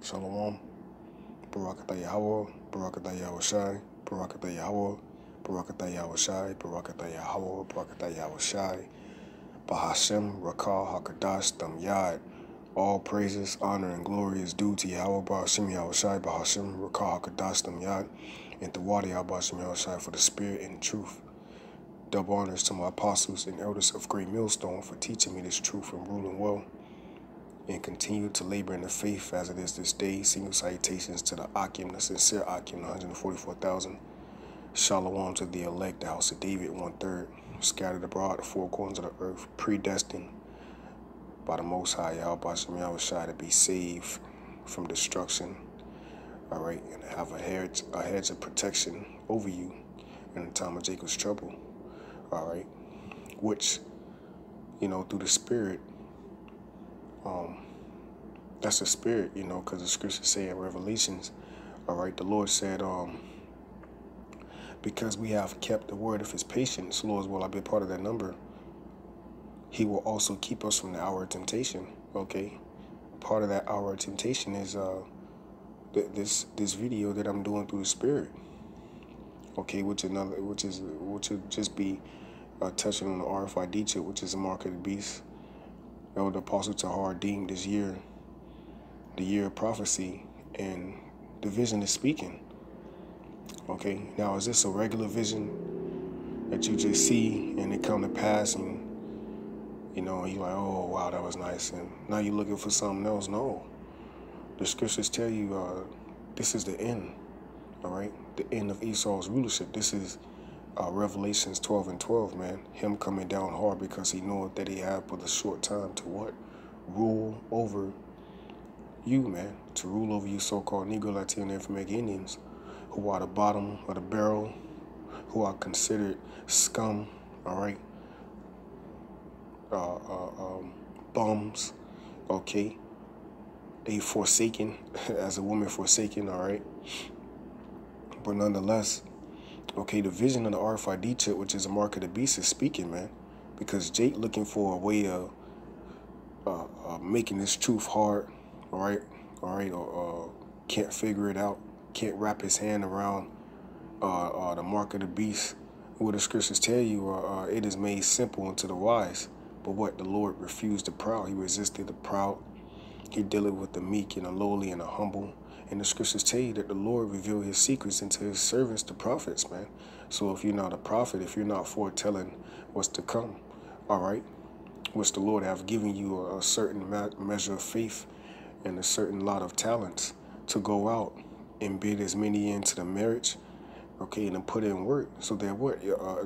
Shalom. Barakatah YAHAWAH. Barakatah YAHAWASHI. Barakatah YAHAWAH. Barakatah YAHAWASHI. Barakatah YAHAWAH. Barakatah YAHAWASHI. Bahashem, Rakah, Hakadash, Thum Yad. All praises, honor, and glory is due to Yahweh, Bahashem, Yahawashi, Bahashem, Rakah, Hakadash, Thum Yad, and the Wadi, Bahashem, Yahawashi, for the spirit and truth. Double honors to my apostles and elders of Great Millstone for teaching me this truth and ruling well, and continue to labor in the faith as it is this day. Single salutations to the Akim, the sincere Akim, the 144,000. Shalom to the elect, the house of David, 1/3, scattered abroad the four corners of the earth, predestined by the Most High, Yahawashi, to be saved from destruction. All right, and have a hedge of protection over you in the time of Jacob's trouble. All right, which, through the Spirit, that's the Spirit, because the scriptures say in Revelations, all right, the Lord said, because we have kept the word of his patience, Lord, will I be a part of that number? He will also keep us from the hour of temptation. Okay, part of that hour of temptation is this video that I'm doing through the Spirit. Okay, which will just be touching on the RFID chip, which is the mark of the beast. Elder Apostle Tahar deemed this year the year of prophecy, and the vision is speaking. Okay, now is this a regular vision that you just see and it come to pass, and you're like, oh wow, that was nice, and now you're looking for something else? No, the scriptures tell you this is the end. All right, the end of Esau's rulership. This is Revelations 12:12, man. Him coming down hard because he knoweth that he have but a short time to what? Rule over you, man. To rule over you so-called Negro, Latino, and African Indians who are the bottom of the barrel, who are considered scum, all right? Bums, okay? They forsaken, as a woman forsaken, all right? But nonetheless, okay, the vision of the RFID chip, which is a mark of the beast, is speaking, man. Because Jake looking for a way of making this truth hard, all right, or can't figure it out, can't wrap his hand around the mark of the beast. What the scriptures tell you, it is made simple unto the wise. But what? The Lord refused the proud. He resisted the proud. He dealt with the meek and the lowly and the humble. And the scriptures tell you that the Lord revealed his secrets into his servants, the prophets, man. So if you're not a prophet, if you're not foretelling what's to come, all right, which the Lord have given you a certain measure of faith and a certain lot of talents to go out and bid as many into the marriage, okay, and then put in work so that what?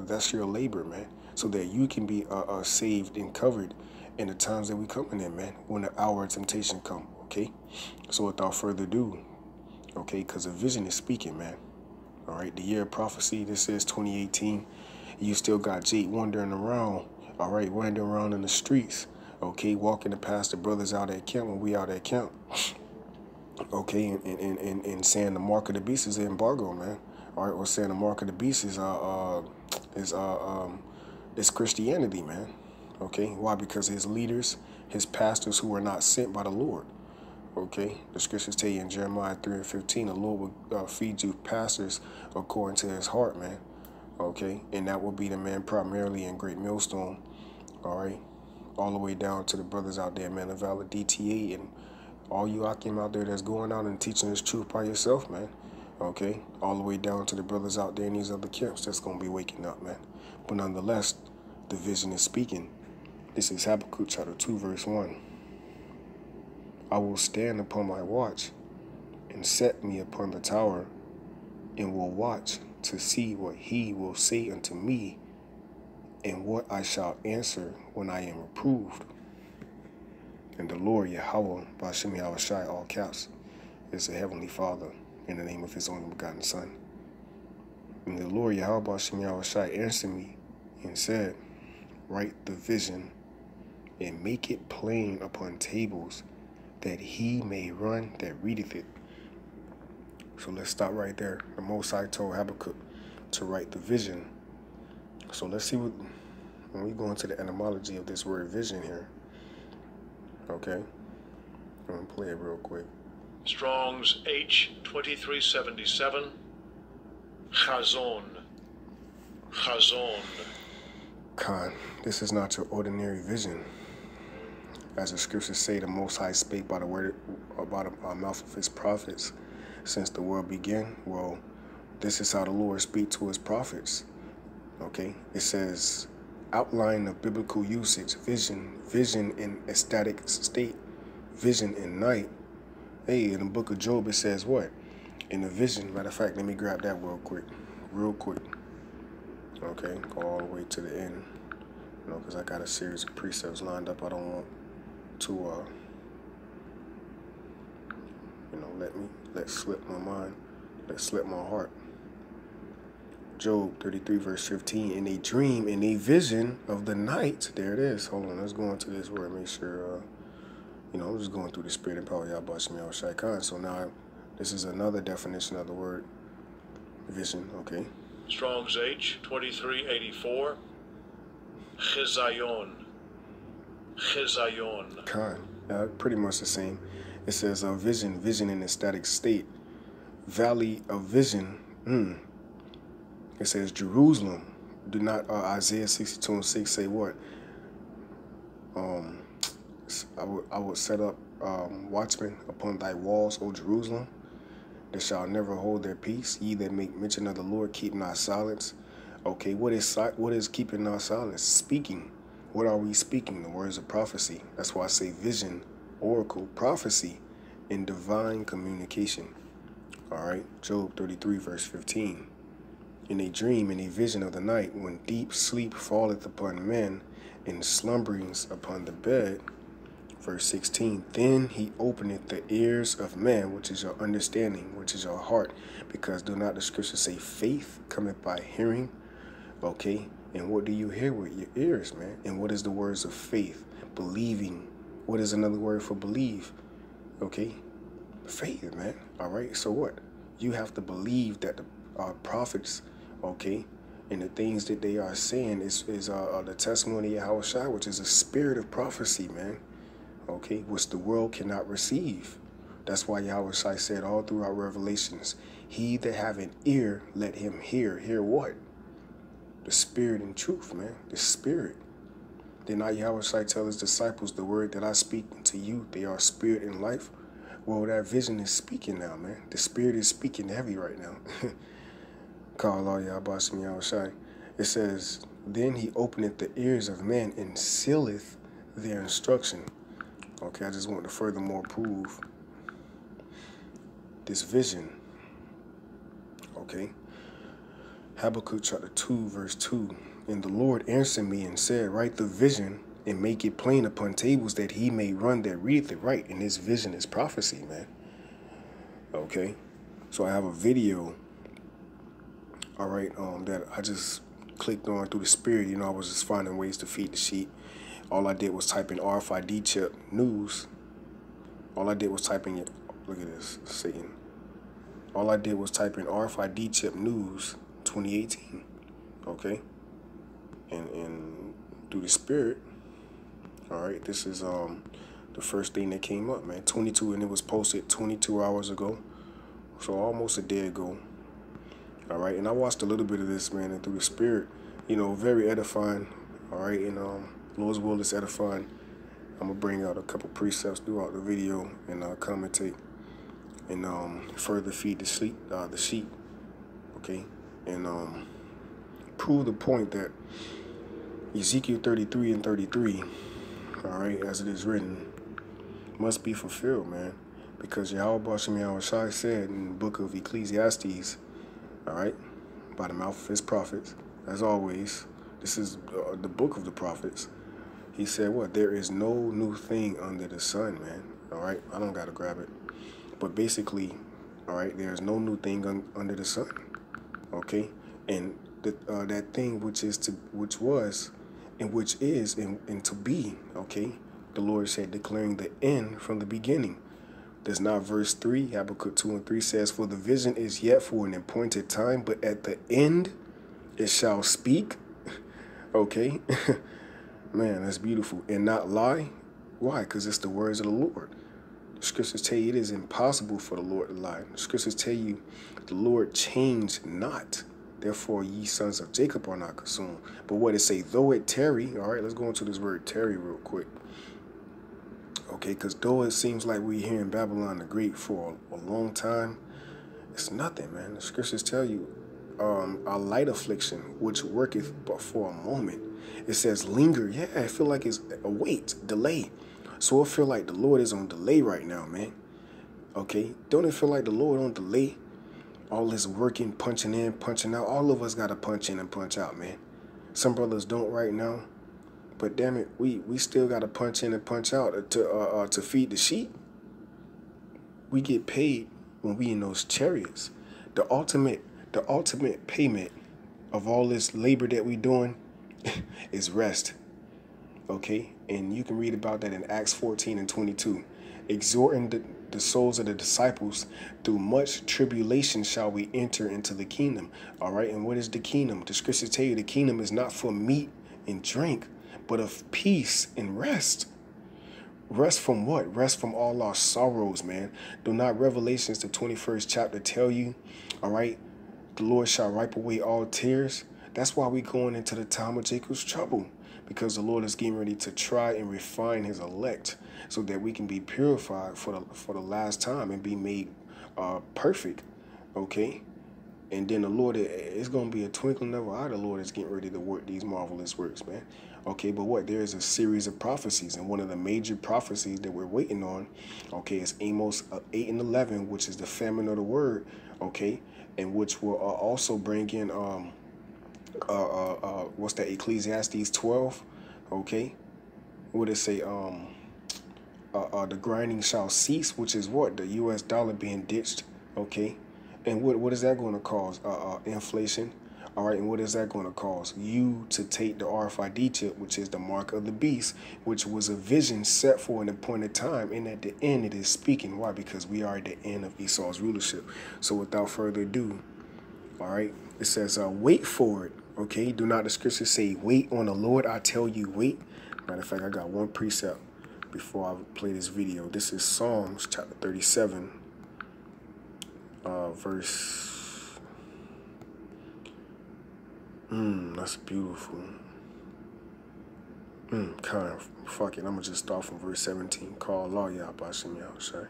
That's your labor, man, so that you can be saved and covered in the times that we coming in, man, when the hour of temptation come, okay? So without further ado, okay, because the vision is speaking, man, all right, the year of prophecy, this is 2018, you still got Jake wandering around, all right, wandering around in the streets, okay, walking past the brothers out at camp when we out at camp, okay, and saying the mark of the beast is an embargo, man, all right, or saying the mark of the beast is Christianity, man. Okay, why? Because his leaders, his pastors who are not sent by the Lord. Okay, the scriptures tell you in Jeremiah 3:15, the Lord will feed you pastors according to his heart, man. Okay, and that will be the man primarily in Great Millstone. All right, all the way down to the brothers out there, man, of Valor DTA, and all you Akim out there that's going out and teaching this truth by yourself, man. Okay, all the way down to the brothers out there in these other camps that's going to be waking up, man. But nonetheless, the vision is speaking. This is Habakkuk chapter 2, verse 1. I will stand upon my watch and set me upon the tower, and will watch to see what he will say unto me, and what I shall answer when I am reproved. And the Lord Yahweh, Bahashem Yahawashi, all caps, is the Heavenly Father, in the name of his only begotten Son. And the Lord Yahweh, Bahashem Yahawashi, answered me and said, write the vision and make it plain upon tables, that he may run that readeth it. So let's stop right there. The Most High told Habakkuk to write the vision. So let's see when we go into the etymology of this word vision here. Okay, I'm gonna play it real quick. Strong's H2377. Chazon. Chazon. Khan, this is not your ordinary vision. As the scriptures say, the Most High spake by the word, by the mouth of his prophets since the world began. Well, this is how the Lord speak to his prophets. Okay, it says, outline of biblical usage, vision in ecstatic state, vision in night. Hey, in the book of Job, it says what? In the vision, matter of fact, let me grab that real quick. Okay, go all the way to the end. You know, because I got a series of precepts lined up. I don't want to, you know, let slip my mind, let slip my heart. Job 33 verse 15, in a dream, in a vision of the night. There it is. Hold on, let's go into this word. Make sure, you know, I'm just going through the spirit and power. YAHAWASHI. So now, this is another definition of the word vision. Okay. Strong's H2384. Chizayon. Chizayon. Khan. Pretty much the same. It says vision in a static state. Valley of vision. It says Jerusalem. Do not Isaiah 62:6 say what? I would set up watchmen upon thy walls, O Jerusalem. They shall never hold their peace. Ye that make mention of the Lord, keep not silence. Okay, what is keeping our silence? Speaking. What are we speaking? The words of prophecy. That's why I say vision, oracle, prophecy, and divine communication. All right, Job 33 verse 15. In a dream, in a vision of the night, when deep sleep falleth upon men, and slumberings upon the bed. Verse 16, then he openeth the ears of man, which is your understanding, which is your heart. Because do not the scriptures say faith cometh by hearing? Okay, and what do you hear with your ears, man? And what is the words of faith? Believing. What is another word for believe? Okay, faith, man. All right, so what? You have to believe that the prophets, okay, and the things that they are saying is the testimony of YAHAWASHI, which is a spirit of prophecy, man. Okay, which the world cannot receive. That's why YAHAWASHI said all throughout Revelations, he that have an ear, let him hear. Hear what? The spirit and truth, man. The spirit. Did not YAHAWASHI tell his disciples, the word that I speak to you, they are spirit and life? Well, that vision is speaking now, man. The spirit is speaking heavy right now. Call all YAHAWASHI. It says, then he openeth the ears of men and sealeth their instruction. Okay, I just want to furthermore prove this vision. Okay. Habakkuk chapter 2, verse 2. And the Lord answered me and said, write the vision and make it plain upon tables, that he may run that readeth it right. And this vision is prophecy, man. Okay. So I have a video, all right, that I just clicked on through the spirit. You know, I was just finding ways to feed the sheep. All I did was type in RFID chip news. All I did was type in, look at this, Satan. All I did was type in RFID chip news 2018, okay? And through the spirit, all right, this is the first thing that came up, man. 22, and it was posted 22 hours ago, so almost a day ago. All right, and I watched a little bit of this, man, and through the spirit, you know, very edifying. All right, and Lord's will is edifying. I'm gonna bring out a couple precepts throughout the video and commentate and further feed the sheep, okay, and prove the point that Ezekiel 33 and 33, all right, as it is written, must be fulfilled, man, because YAHAWASHI said in the book of Ecclesiastes, all right, by the mouth of his prophets, as always, this is the book of the prophets. He said what? There is no new thing under the sun, man. All right, I don't gotta grab it, but basically, all right, there is no new thing under the sun. Okay, and that thing which was, and which is, and to be. Okay, the Lord said, declaring the end from the beginning. Does not verse 3, Habakkuk 2 and 3 says, for the vision is yet for an appointed time, but at the end it shall speak. Okay. Man, that's beautiful. And not lie. Why? Because it's the words of the Lord. Scriptures tell you it is impossible for the Lord to lie. Scriptures tell you the Lord changed not. Therefore, ye sons of Jacob are not consumed. But what it say, though it tarry, all right, let's go into this word tarry real quick. Okay, because though it seems like we're here in Babylon the Great for a long time, it's nothing, man. The scriptures tell you a light affliction, which worketh but for a moment. It says linger. Yeah, I feel like it's a wait, delay. So I feel like the Lord is on delay right now, man. Okay, don't it feel like the Lord on delay? All this working, punching in, punching out. All of us got to punch in and punch out, man. Some brothers don't right now. But damn it, we still got to punch in and punch out to feed the sheep. We get paid when we in those chariots. The ultimate payment of all this labor that we doing is rest. Okay? And you can read about that in Acts 14 and 22. Exhorting the souls of the disciples, through much tribulation shall we enter into the kingdom. All right, and what is the kingdom? The scriptures tell you the kingdom is not for meat and drink, but of peace and rest. Rest from what? Rest from all our sorrows, man. Do not Revelations, the 21st chapter, tell you, all right, the Lord shall wipe away all tears? That's why we're going into the time of Jacob's trouble, because the Lord is getting ready to try and refine his elect so that we can be purified for the last time and be made perfect, okay? And then the Lord, it's going to be a twinkling of an eye. The Lord is getting ready to work these marvelous works, man. Okay, but what? There is a series of prophecies, and one of the major prophecies that we're waiting on, okay, is Amos 8 and 11, which is the famine of the word, okay, and which will also bring in, what's that, Ecclesiastes 12, okay? What did it say? The grinding shall cease, which is what? The U.S. dollar being ditched, okay? And what is that going to cause? Inflation. All right, and what is that going to cause? You to take the RFID chip, which is the mark of the beast, which was a vision set for an appointed time. And at the end, it is speaking. Why? Because we are at the end of Esau's rulership. So without further ado, all right, it says, wait for it. Okay, do not the scriptures say, wait on the Lord? I tell you, wait. Matter of fact, I got one precept before I play this video. This is Psalms chapter 37, verse... that's beautiful. Fuck it. I'm going to just start from verse 17. Call law, YAHAWASHI.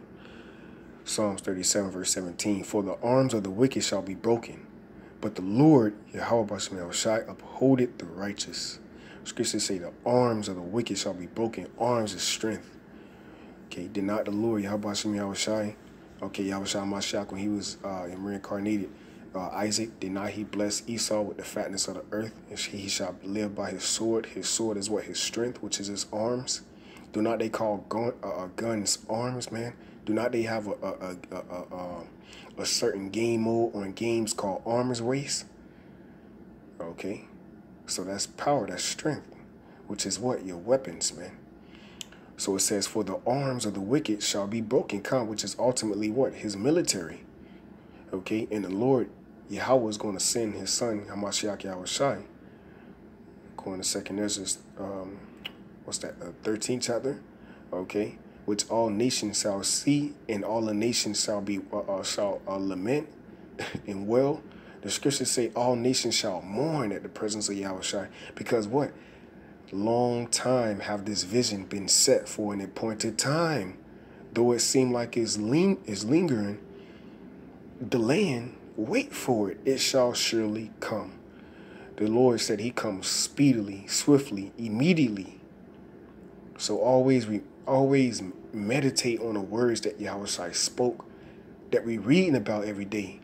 Psalms 37, verse 17. For the arms of the wicked shall be broken, but the Lord, YAHAWASHI, upholdeth the righteous. Scriptures say the arms of the wicked shall be broken. Arms is strength. Okay, did not the Lord, YAHAWASHI, okay, Yahushua Mashiach, when he was reincarnated, Isaac, did not he bless Esau with the fatness of the earth? And he shall live by his sword. His sword is what? His strength, which is his arms. Do not they call guns arms, man? Do not they have a certain game mode on games called arms race? Okay, so that's power, that's strength, which is what? Your weapons, man. So it says, for the arms of the wicked shall be broken, which is ultimately what? His military. Okay, and the Lord Yahweh is going to send his son, Hamashiach Yahawashi, going to 2nd Ezra, what's that, 13th chapter, okay, which all nations shall see, and all the nations shall be, lament and wail. The scriptures say all nations shall mourn at the presence of Yahawashi, because what? Long time have this vision been set for an appointed time. Though it seem like it's lingering, delaying, wait for it. It shall surely come. The Lord said he comes speedily, swiftly, immediately. So always meditate on the words that Yahweh spoke, that we reading about every day.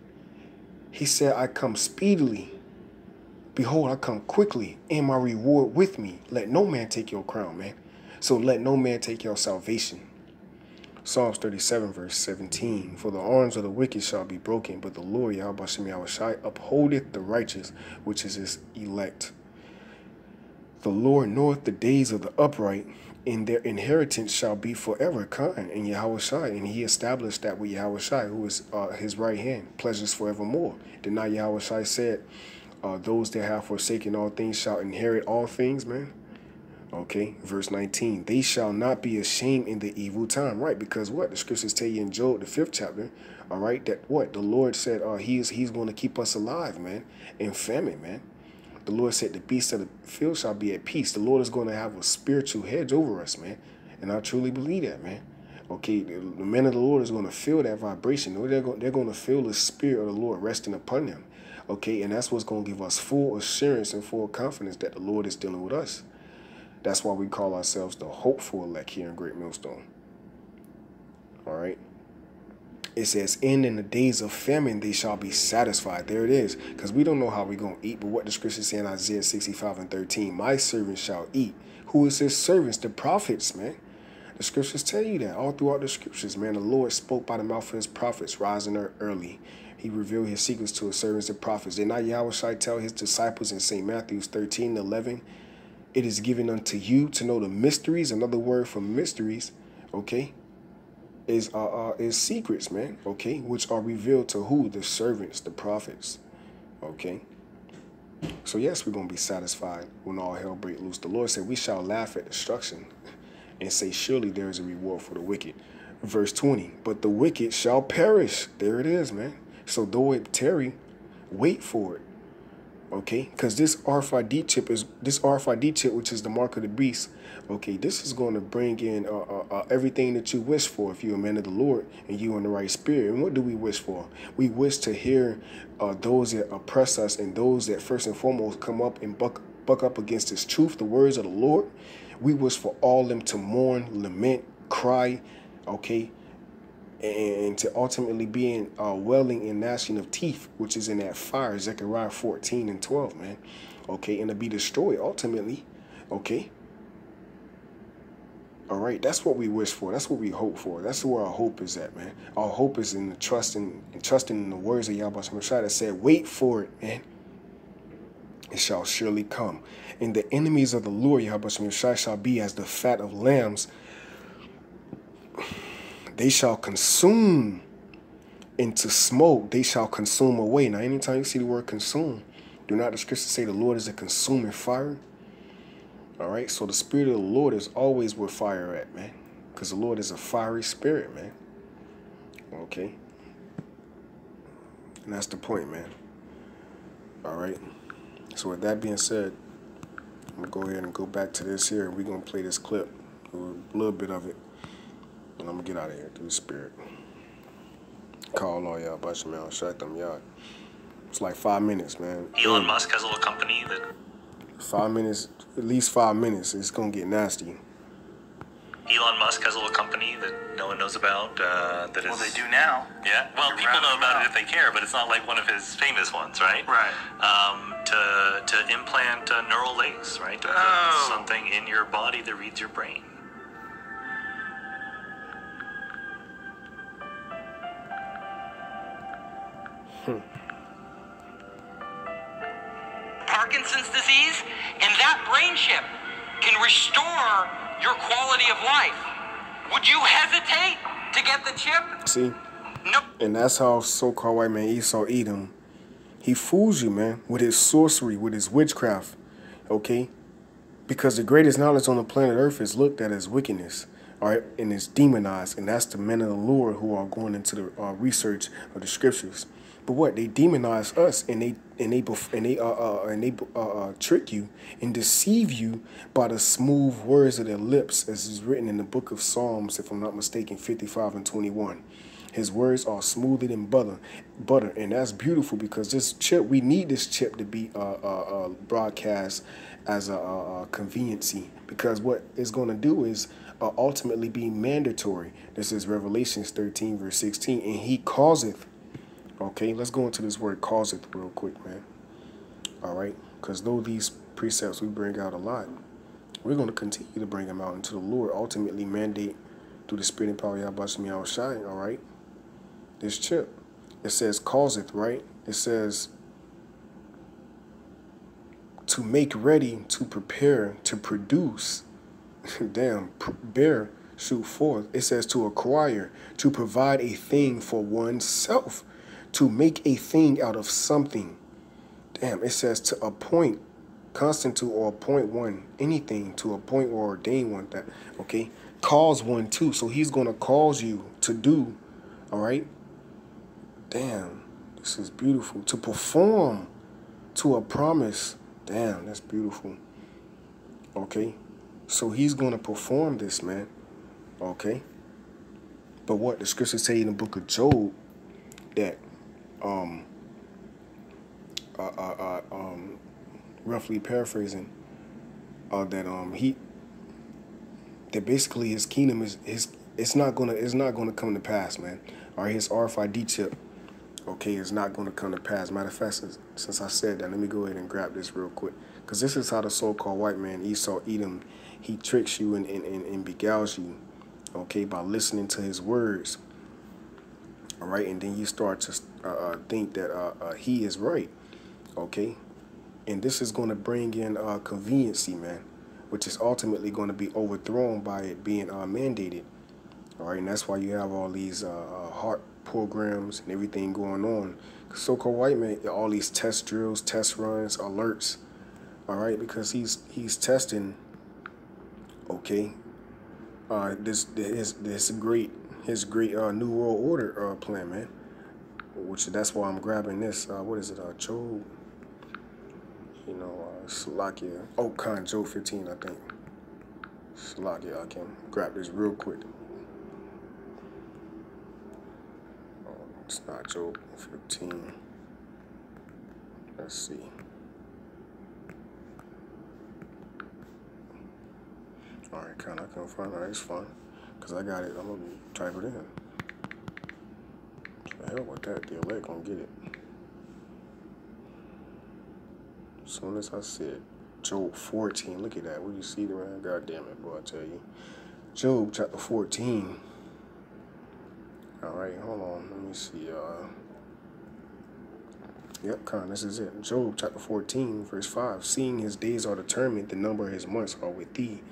He said, I come speedily. Behold, I come quickly, and my reward with me. Let no man take your crown, man. So let no man take your salvation. Psalms 37, verse 17. For the arms of the wicked shall be broken, but the Lord, YAHAWASHI, upholdeth the righteous, which is his elect. The Lord knoweth the days of the upright, and their inheritance shall be forever kind. And Yahawashi, and he established that with Yahawashi, who is his right hand, pleasures forevermore. Did not Yahawashi said, those that have forsaken all things shall inherit all things, man? Okay, verse 19, they shall not be ashamed in the evil time, right? Because what? The scriptures tell you in Job, the 5th chapter, all right, that what? The Lord said he's going to keep us alive, man, in famine, man. The Lord said the beasts of the field shall be at peace. The Lord is going to have a spiritual hedge over us, man. And I truly believe that, man. Okay, the men of the Lord is going to feel that vibration. They're going to feel the spirit of the Lord resting upon them. Okay, and that's what's going to give us full assurance and full confidence that the Lord is dealing with us. That's why we call ourselves the hopeful elect here in Great Millstone. All right. It says, and in the days of famine, they shall be satisfied. There it is. Because we don't know how we're going to eat. But what the scripture say in Isaiah 65:13, my servants shall eat. Who is his servants? The prophets, man. The scriptures tell you that. All throughout the scriptures, man, the Lord spoke by the mouth of his prophets, rising early. He revealed his secrets to his servants and prophets. Did not YAHAWASHI tell his disciples in St. Matthew 13:11, it is given unto you to know the mysteries. Another word for mysteries, okay, is secrets, man, okay, which are revealed to who? The servants, the prophets, okay. So yes, we're going to be satisfied when all hell break loose. The Lord said we shall laugh at destruction and say surely there is a reward for the wicked. Verse 20, but the wicked shall perish. There it is, man. So though it tarry, wait for it. Okay, because this RFID chip, which is the mark of the beast, okay, this is going to bring in everything that you wish for if you're a man of the Lord and you in the right spirit. And what do we wish for? We wish to hear those that oppress us and those that first and foremost come up and buck up against this truth, the words of the Lord. We wish for all them to mourn, lament, cry, okay, and to ultimately be in welling and gnashing of teeth, which is in that fire, Zechariah 14:12, man. Okay, and to be destroyed ultimately. Okay. All right, that's what we wish for. That's what we hope for. That's where our hope is at, man. Our hope is in the trusting in the words of Yahweh that said, wait for it, man. It shall surely come. And the enemies of the Lord, Yahweh shall be as the fat of lambs. They shall consume into smoke. They shall consume away. Now, anytime you see the word consume, do not the scriptures say the Lord is a consuming fire? All right, so the spirit of the Lord is always where fire at, man. Because the Lord is a fiery spirit, man. Okay. And that's the point, man. All right. So with that being said, I'm going to go ahead and go back to this here. We're going to play this clip, a little bit of it. And I'm going to get out of here through the spirit. Call all y'all, bunch of y'all, shut them, y'all. It's like 5 minutes, man. Elon Musk has a little company that... 5 minutes, at least 5 minutes, it's going to get nasty. Elon Musk has a little company that no one knows about. That is... Well, they do now. Yeah, well, people know about it if they care, but it's not like one of his famous ones, right? Right. To implant neural links, right? To put something in your body that reads your brain. Parkinson's disease, and that brain chip can restore your quality of life. Would you hesitate to get the chip? See? No. And that's how so-called white man Esau Edom, he fools you, man, with his sorcery, with his witchcraft, okay? Because the greatest knowledge on the planet Earth is looked at as wickedness, all right, and it's demonized, and that's the men of the Lord who are going into the research of the scriptures. But what? They demonize us, and they trick you and deceive you by the smooth words of their lips, as is written in the book of Psalms, if I'm not mistaken, 55:21. His words are smoother than butter, and that's beautiful because this chip, we need this chip to be broadcast as a conveniency, because what it's going to do is ultimately be mandatory. This is Revelations 13:16, and he causeth. Okay, let's go into this word causeth real quick, man. All right, because though these precepts we bring out a lot, we're going to continue to bring them out until the Lord ultimately mandate through the spirit and power of YAHAWASHI, all right? This chip, it says causeth, right? It says to make ready, to prepare, to produce. Damn, bear, shoot forth. It says to acquire, to provide a thing for oneself, to make a thing out of something. Damn, it says to appoint, constant to or appoint one, anything to appoint or ordain one, that, okay, cause one to. So he's going to cause you to do, all right? Damn, this is beautiful. To perform to a promise. Damn, that's beautiful. Okay, so he's going to perform this, man. Okay, but what the scriptures say in the book of Job, that roughly paraphrasing, that basically his kingdom is it's not gonna come to pass, man. All right, his RFID chip, okay, is not gonna come to pass. Matter of fact, since I said that, let me go ahead and grab this real quick, because this is how the so-called white man Esau Edom, he tricks you and beguiles you, okay, by listening to his words. All right, and then you start to think that he is right, okay, and this is going to bring in conveniency, man, which is ultimately going to be overthrown by it being mandated. All right, and that's why you have all these heart programs and everything going on. So-called white man, all these test drills, test runs, alerts. All right, because he's testing, okay, his great New World Order plan, man. Which that's why I'm grabbing this. What is it? Job. You know, Salakia. Oh, Job 15, I think. Salakia. I can grab this real quick. Oh, it's not Job 15. Let's see. All right, I can't find it. It's fine, cause I got it. I'm gonna type it in. The hell with that? The elect gonna get it. As soon as I said Job 14, look at that. What do you see there? God damn it, boy! I tell you, Job chapter 14. All right, hold on. Let me see. Yep, this is it. Job chapter 14, verse 5. Seeing his days are determined, the number of his months are with thee.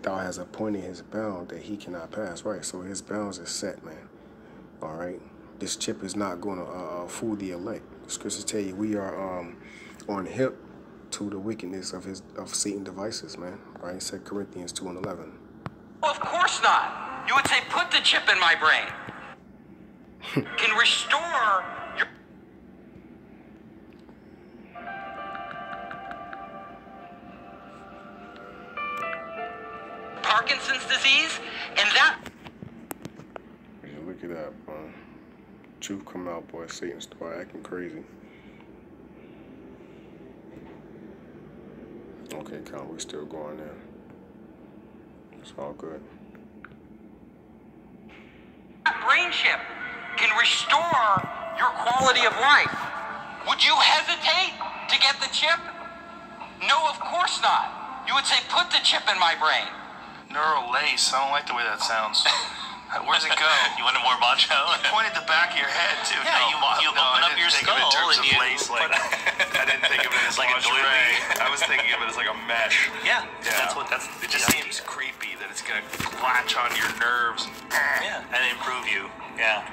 Thou hast appointed his bound that he cannot pass. Right, so his bounds are set, man. All right, this chip is not going to fool the elect. The scriptures tell you we are on hip to the wickedness of Satan's devices, man. Right, 2 Corinthians 2:11. Well, of course not. You would say, put the chip in my brain. Can restore your... Parkinson's disease, and that... Yeah, look it up, truth come out, boy. Satan start acting crazy. Okay, we still going there. It's all good. That brain chip can restore your quality of life. Would you hesitate to get the chip? No, of course not. You would say, put the chip in my brain. Neural lace. I don't like the way that sounds. Where's it go? You want it more macho? You pointed the back of your head too. Yeah, you open up your skull and you lace, like, I didn't think of it as like a lingerie. I was thinking of it as like a mesh. Yeah, yeah. It just seems creepy that it's gonna latch on your nerves. Yeah, and improve you. Yeah.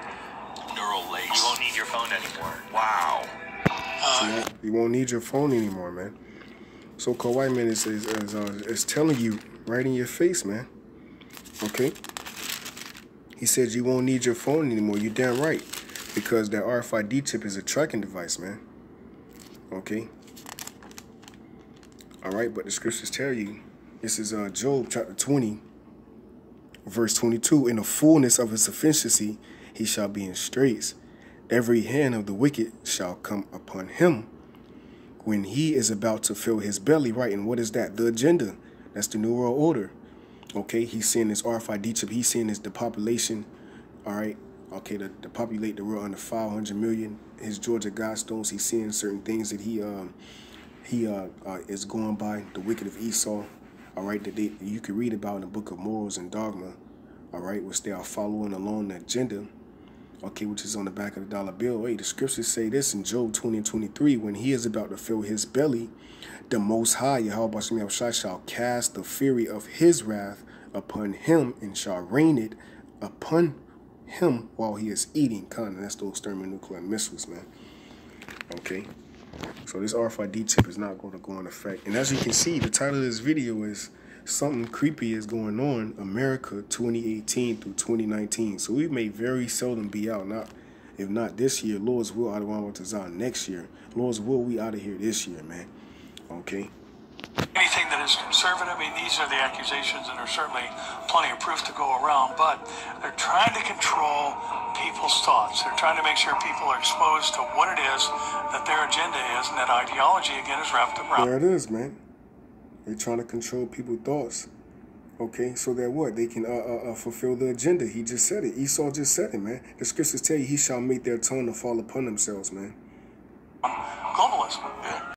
Neural lace. You won't need your phone anymore. Wow. You won't need your phone anymore, man. So white man is telling you right in your face, man. Okay. He said you won't need your phone anymore. You're damn right, because that RFID chip is a tracking device, man. Okay. All right, but the scriptures tell you, this is Job chapter 20, verse 22. In the fullness of his sufficiency, he shall be in straits. Every hand of the wicked shall come upon him when he is about to fill his belly. Right, and what is that? The agenda. That's the New World Order. Okay, he's seeing this RFID chip. He's seeing this the all right, okay, to populate the world under 500 million. His Georgia Guidestones, he's seeing certain things that he is going by, the wicked of Esau, all right, that you can read about in the book of Morals and Dogma, all right, which they are following along the agenda, okay, which is on the back of the dollar bill. Hey, the scriptures say this in Job 20 and 23, when he is about to fill his belly, the Most High, YAHAWASHI, shall cast the fury of his wrath upon him and shall rain it upon him while he is eating. That's those thermonuclear missiles, man. Okay. So this RFID chip is not going to go in effect. And as you can see, the title of this video is Something Creepy is Going On, America 2018 through 2019. So we may very seldom be out. If not this year, Lord's will, Adonai is out next year. Lord's will, we out of here this year, man. Okay? Anything that is conservative, I mean, these are the accusations, and there's certainly plenty of proof to go around, but they're trying to control people's thoughts. They're trying to make sure people are exposed to what it is that their agenda is, and that ideology, again, is wrapped around. There it is, man. They're trying to control people's thoughts. Okay, so that what? They can fulfill the agenda. He just said it. Esau just said it, man. The scriptures tell you he shall make their tongue to fall upon themselves, man. Globalism. Yeah.